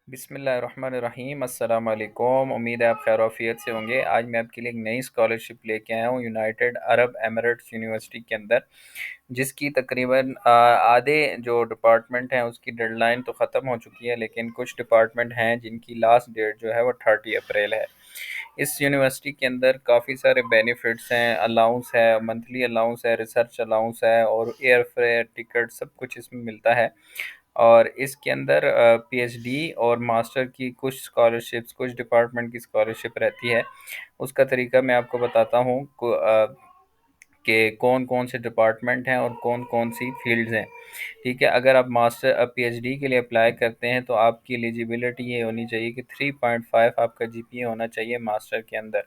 بسم اللہ الرحمن الرحیم، السلام علیکم۔ امید ہے آپ خیر و عافیت سے ہوں گے۔ آج میں آپ کے لیے ایک نئی اسکالرشپ لے کے آیا ہوں یونائٹڈ عرب ایمریٹس یونیورسٹی کے اندر، جس کی تقریباً آدھے جو ڈپارٹمنٹ ہیں اس کی ڈیڈ لائن تو ختم ہو چکی ہے، لیکن کچھ ڈپارٹمنٹ ہیں جن کی لاسٹ ڈیٹ جو ہے وہ 30 اپریل ہے۔ اس یونیورسٹی کے اندر کافی سارے بینیفٹس ہیں، الاؤنس ہے، منتھلی الاؤنس ہے، ریسرچ الاؤنس ہے، اور ایئر فیئر ٹکٹ سب کچھ اس میں ملتا ہے۔ اور اس کے اندر پی ایچ ڈی اور ماسٹر کی کچھ اسکالرشپس، کچھ ڈپارٹمنٹ کی اسکالرشپ رہتی ہے۔ اس کا طریقہ میں آپ کو بتاتا ہوں کہ کون کون سے ڈپارٹمنٹ ہیں اور کون کون سی فیلڈز ہیں، ٹھیک ہے۔ اگر آپ ماسٹر پی ایچ ڈی کے لیے اپلائی کرتے ہیں تو آپ کی ایلیجیبلٹی یہ ہونی چاہیے کہ 3.5 آپ کا جی پی اے ہونا چاہیے ماسٹر کے اندر،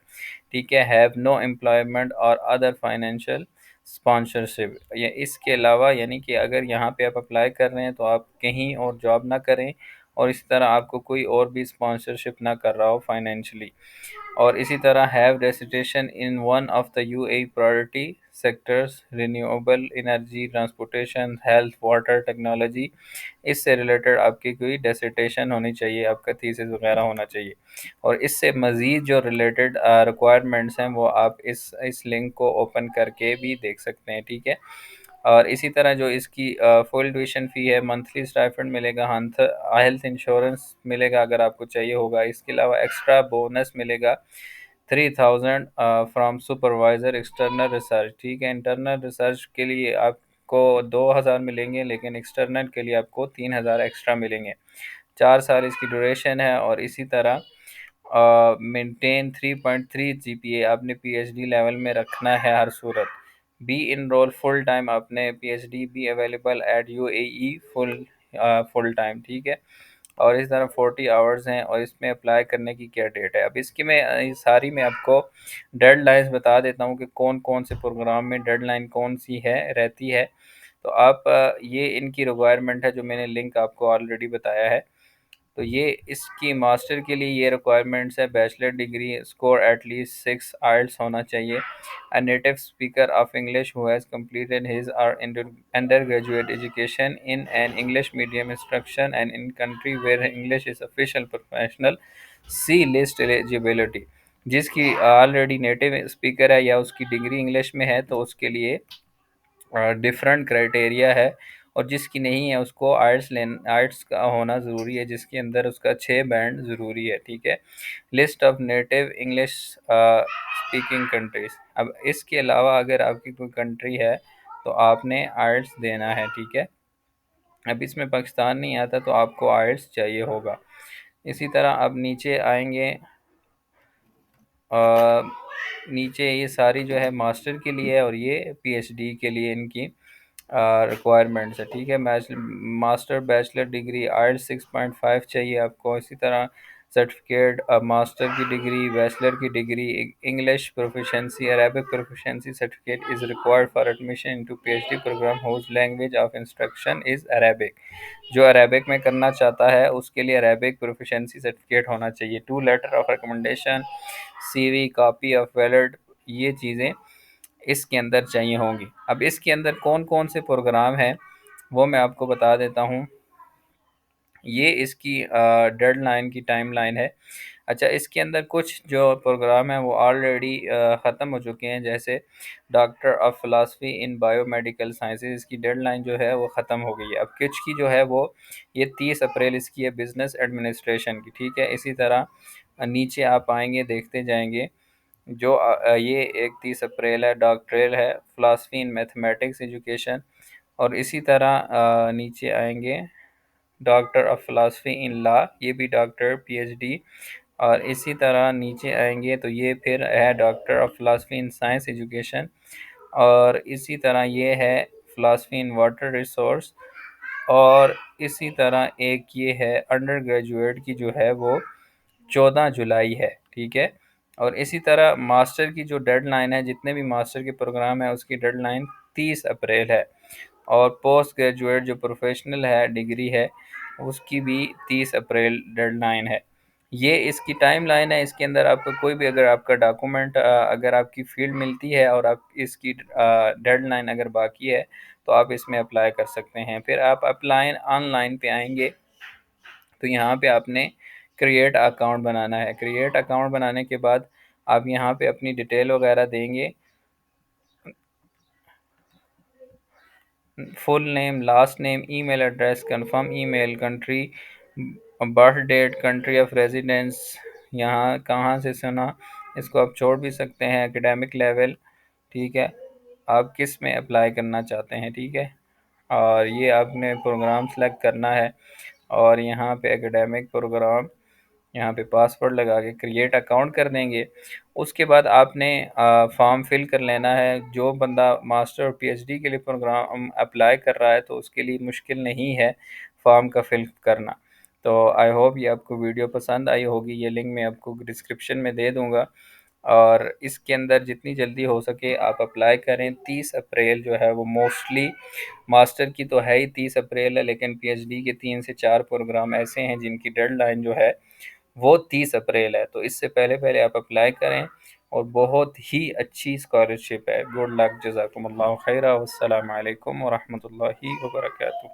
ٹھیک ہے۔ ہیو نو امپلائمنٹ اور ادر فائنینشیل اسپانسرشپ، یا اس کے علاوہ یعنی کہ اگر یہاں پہ آپ اپلائی کر رہے ہیں تو آپ کہیں اور جاب نہ کریں، اور اسی طرح آپ کو کوئی اور بھی اسپانسرشپ نہ کر رہا ہو فائنینشلی، اور اسی طرح have recitation in one of the U A priority sectors, renewable energy, transportation, health, water technology, اس سے ریلیٹڈ آپ کی کوئی ڈیسیٹیشن ہونی چاہیے، آپ کا تھیسس وغیرہ ہونا چاہیے۔ اور اس سے مزید جو ریلیٹڈ ریکوائرمنٹس ہیں وہ آپ اس لنک کو اوپن کر کے بھی دیکھ سکتے ہیں، ٹھیک ہے۔ اور اسی طرح جو اس کی فل ٹیوشن فی ہے، منتھلی اسٹائپنڈ ملے گا، ہیلتھ انشورنس ملے گا اگر آپ کو چاہیے ہوگا، اس کے علاوہ ایکسٹرا بونس ملے گا 3000 فرام سپروائزر ایکسٹرنل ریسرچ، ٹھیک ہے۔ انٹرنل ریسرچ کے لیے آپ کو 2000 ملیں گے، لیکن ایکسٹرنل کے لیے آپ کو 3000 ایکسٹرا ملیں گے۔ 4 سال اس کی ڈوریشن ہے، اور اسی طرح مینٹین 3.3 جی پی اے آپ نے پی ایچ ڈی لیول میں رکھنا ہے ہر صورت۔ بی انرول فل ٹائم، آپ نے P H D be available at U A E full time, ٹھیک ہے۔ اور اس طرح 40 آورز ہیں، اور اس میں اپلائی کرنے کی کیا ڈیٹ ہے۔ اب اس کی میں ساری میں آپ کو ڈیڈ لائنز بتا دیتا ہوں کہ کون کون سے پروگرام میں ڈیڈ لائن کون سی ہے رہتی ہے۔ تو آپ یہ ان کی ریکوائرمنٹ ہے جو میں نے لنک آپ کو آلریڈی بتایا ہے۔ تو یہ اس کی ماسٹر کے لیے یہ ریکوائرمنٹس ہے: bachelor degree, score at least 6 IELTS ہونا چاہیے، a native speaker of English who has completed his or undergraduate education in an English medium instruction and in country where English is official professional, see list eligibility۔ جس کی already native speaker ہے یا اس کی degree English میں ہے تو اس کے لیے ڈفرنٹ کرائٹیریا ہے، اور جس کی نہیں ہے اس کو آئٹس کا ہونا ضروری ہے، جس کے اندر اس کا 6 بینڈ ضروری ہے، ٹھیک ہے۔ List of native English speaking countries, اب اس کے علاوہ اگر آپ کی کوئی کنٹری ہے تو آپ نے آئٹس دینا ہے، ٹھیک ہے۔ اب اس میں پاکستان نہیں آتا تو آپ کو آئٹس چاہیے ہوگا۔ اسی طرح اب نیچے آئیں گے، نیچے یہ ساری جو ہے ماسٹر کے لیے اور یہ پی ایچ ڈی کے لیے ان کی ریکوائرمنٹس ہے، ٹھیک ہے۔ ماسٹر بیچلر ڈگری آئلٹس 6.5 چاہیے آپ کو۔ اسی طرح سرٹیفکیٹ ماسٹر کی ڈگری، بیچلر کی degree, English proficiency, Arabic proficiency certificate is required for admission into P H D program whose language of instruction is Arabic. جو عربک میں کرنا چاہتا ہے اس کے لیے عربک پروفیشنسی سرٹیفکیٹ ہونا چاہیے۔ 2 letter of recommendation, C V, copy of valid, یہ چیزیں اس کے اندر چاہیے ہوں گی۔ اب اس کے اندر کون کون سے پروگرام ہیں وہ میں آپ کو بتا دیتا ہوں۔ یہ اس کی ڈیڈ لائن کی ٹائم لائن ہے۔ اچھا، اس کے اندر کچھ جو پروگرام ہیں وہ آلریڈی ختم ہو چکے ہیں، جیسے doctor of philosophy in biomedical sciences, اس کی ڈیڈ لائن جو ہے وہ ختم ہو گئی ہے۔ اب کچھ کی جو ہے وہ یہ 30 اپریل اس کی ہے، بزنس ایڈمنسٹریشن کی، ٹھیک ہے۔ اسی طرح نیچے آپ آئیں گے دیکھتے جائیں گے، جو یہ 31 اپریل ہے، ڈاکٹریل ہے، فلاسفی ان میتھمیٹکس ایجوکیشن، اور اسی طرح نیچے آئیں گے ڈاکٹر آف فلاسفی ان لا، یہ بھی ڈاکٹر پی ایچ ڈی، اور اسی طرح نیچے آئیں گے تو یہ پھر ہے doctor of philosophy in science education, اور اسی طرح یہ ہے فلاسفی ان واٹر ریسورس، اور اسی طرح ایک یہ ہے انڈر گریجویٹ کی جو ہے وہ 14 جولائی ہے، ٹھیک ہے۔ اور اسی طرح ماسٹر کی جو ڈیڈ لائن ہے، جتنے بھی ماسٹر کے پروگرام ہیں اس کی ڈیڈ لائن 30 اپریل ہے، اور پوسٹ گریجویٹ جو پروفیشنل ہے ڈگری ہے اس کی بھی 30 اپریل ڈیڈ لائن ہے۔ یہ اس کی ٹائم لائن ہے۔ اس کے اندر آپ کا کوئی بھی اگر آپ کا ڈاکومنٹ اگر آپ کی فیلڈ ملتی ہے اور آپ اس کی ڈیڈ لائن اگر باقی ہے تو آپ اس میں اپلائی کر سکتے ہیں۔ پھر آپ اپلائی آن لائن پہ آئیں گے تو یہاں پہ آپ نے کریٹ اکاؤنٹ بنانا ہے۔ کریٹ اکاؤنٹ بنانے کے بعد آپ یہاں پہ اپنی ڈیٹیل وغیرہ دیں گے، full name, last name, email address, confirm email, country, birth date, country of residence, یہاں کہاں سے سنا، اس کو آپ چھوڑ بھی سکتے ہیں، اکیڈیمک لیول، ٹھیک ہے، آپ کس میں اپلائی کرنا چاہتے ہیں، ٹھیک ہے، اور یہ آپ نے پروگرام سلیکٹ کرنا ہے، اور یہاں پہ اکیڈیمک پروگرام، یہاں پہ پاسورڈ لگا کے کریٹ اکاؤنٹ کر دیں گے۔ اس کے بعد آپ نے فارم فل کر لینا ہے۔ جو بندہ ماسٹر اور پی ایچ ڈی کے لیے پروگرام اپلائی کر رہا ہے تو اس کے لیے مشکل نہیں ہے فارم کا فل کرنا۔ تو آئی ہوپ یہ آپ کو ویڈیو پسند آئی ہوگی، یہ لنک میں آپ کو ڈسکرپشن میں دے دوں گا، اور اس کے اندر جتنی جلدی ہو سکے آپ اپلائی کریں۔ 30 اپریل جو ہے وہ موسٹلی، ماسٹر کی تو ہے ہی 30 اپریل ہے، لیکن پی ایچ ڈی کے 3 سے 4 پروگرام ایسے ہیں جن کی ڈیڈ لائن جو ہے وہ 30 اپریل ہے، تو اس سے پہلے پہلے آپ اپلائی کریں، اور بہت ہی اچھی اسکالرشپ ہے۔ گڈ لک، جزاکم اللہ خیرہ، والسلام علیکم ورحمۃ اللہ وبرکاتہ۔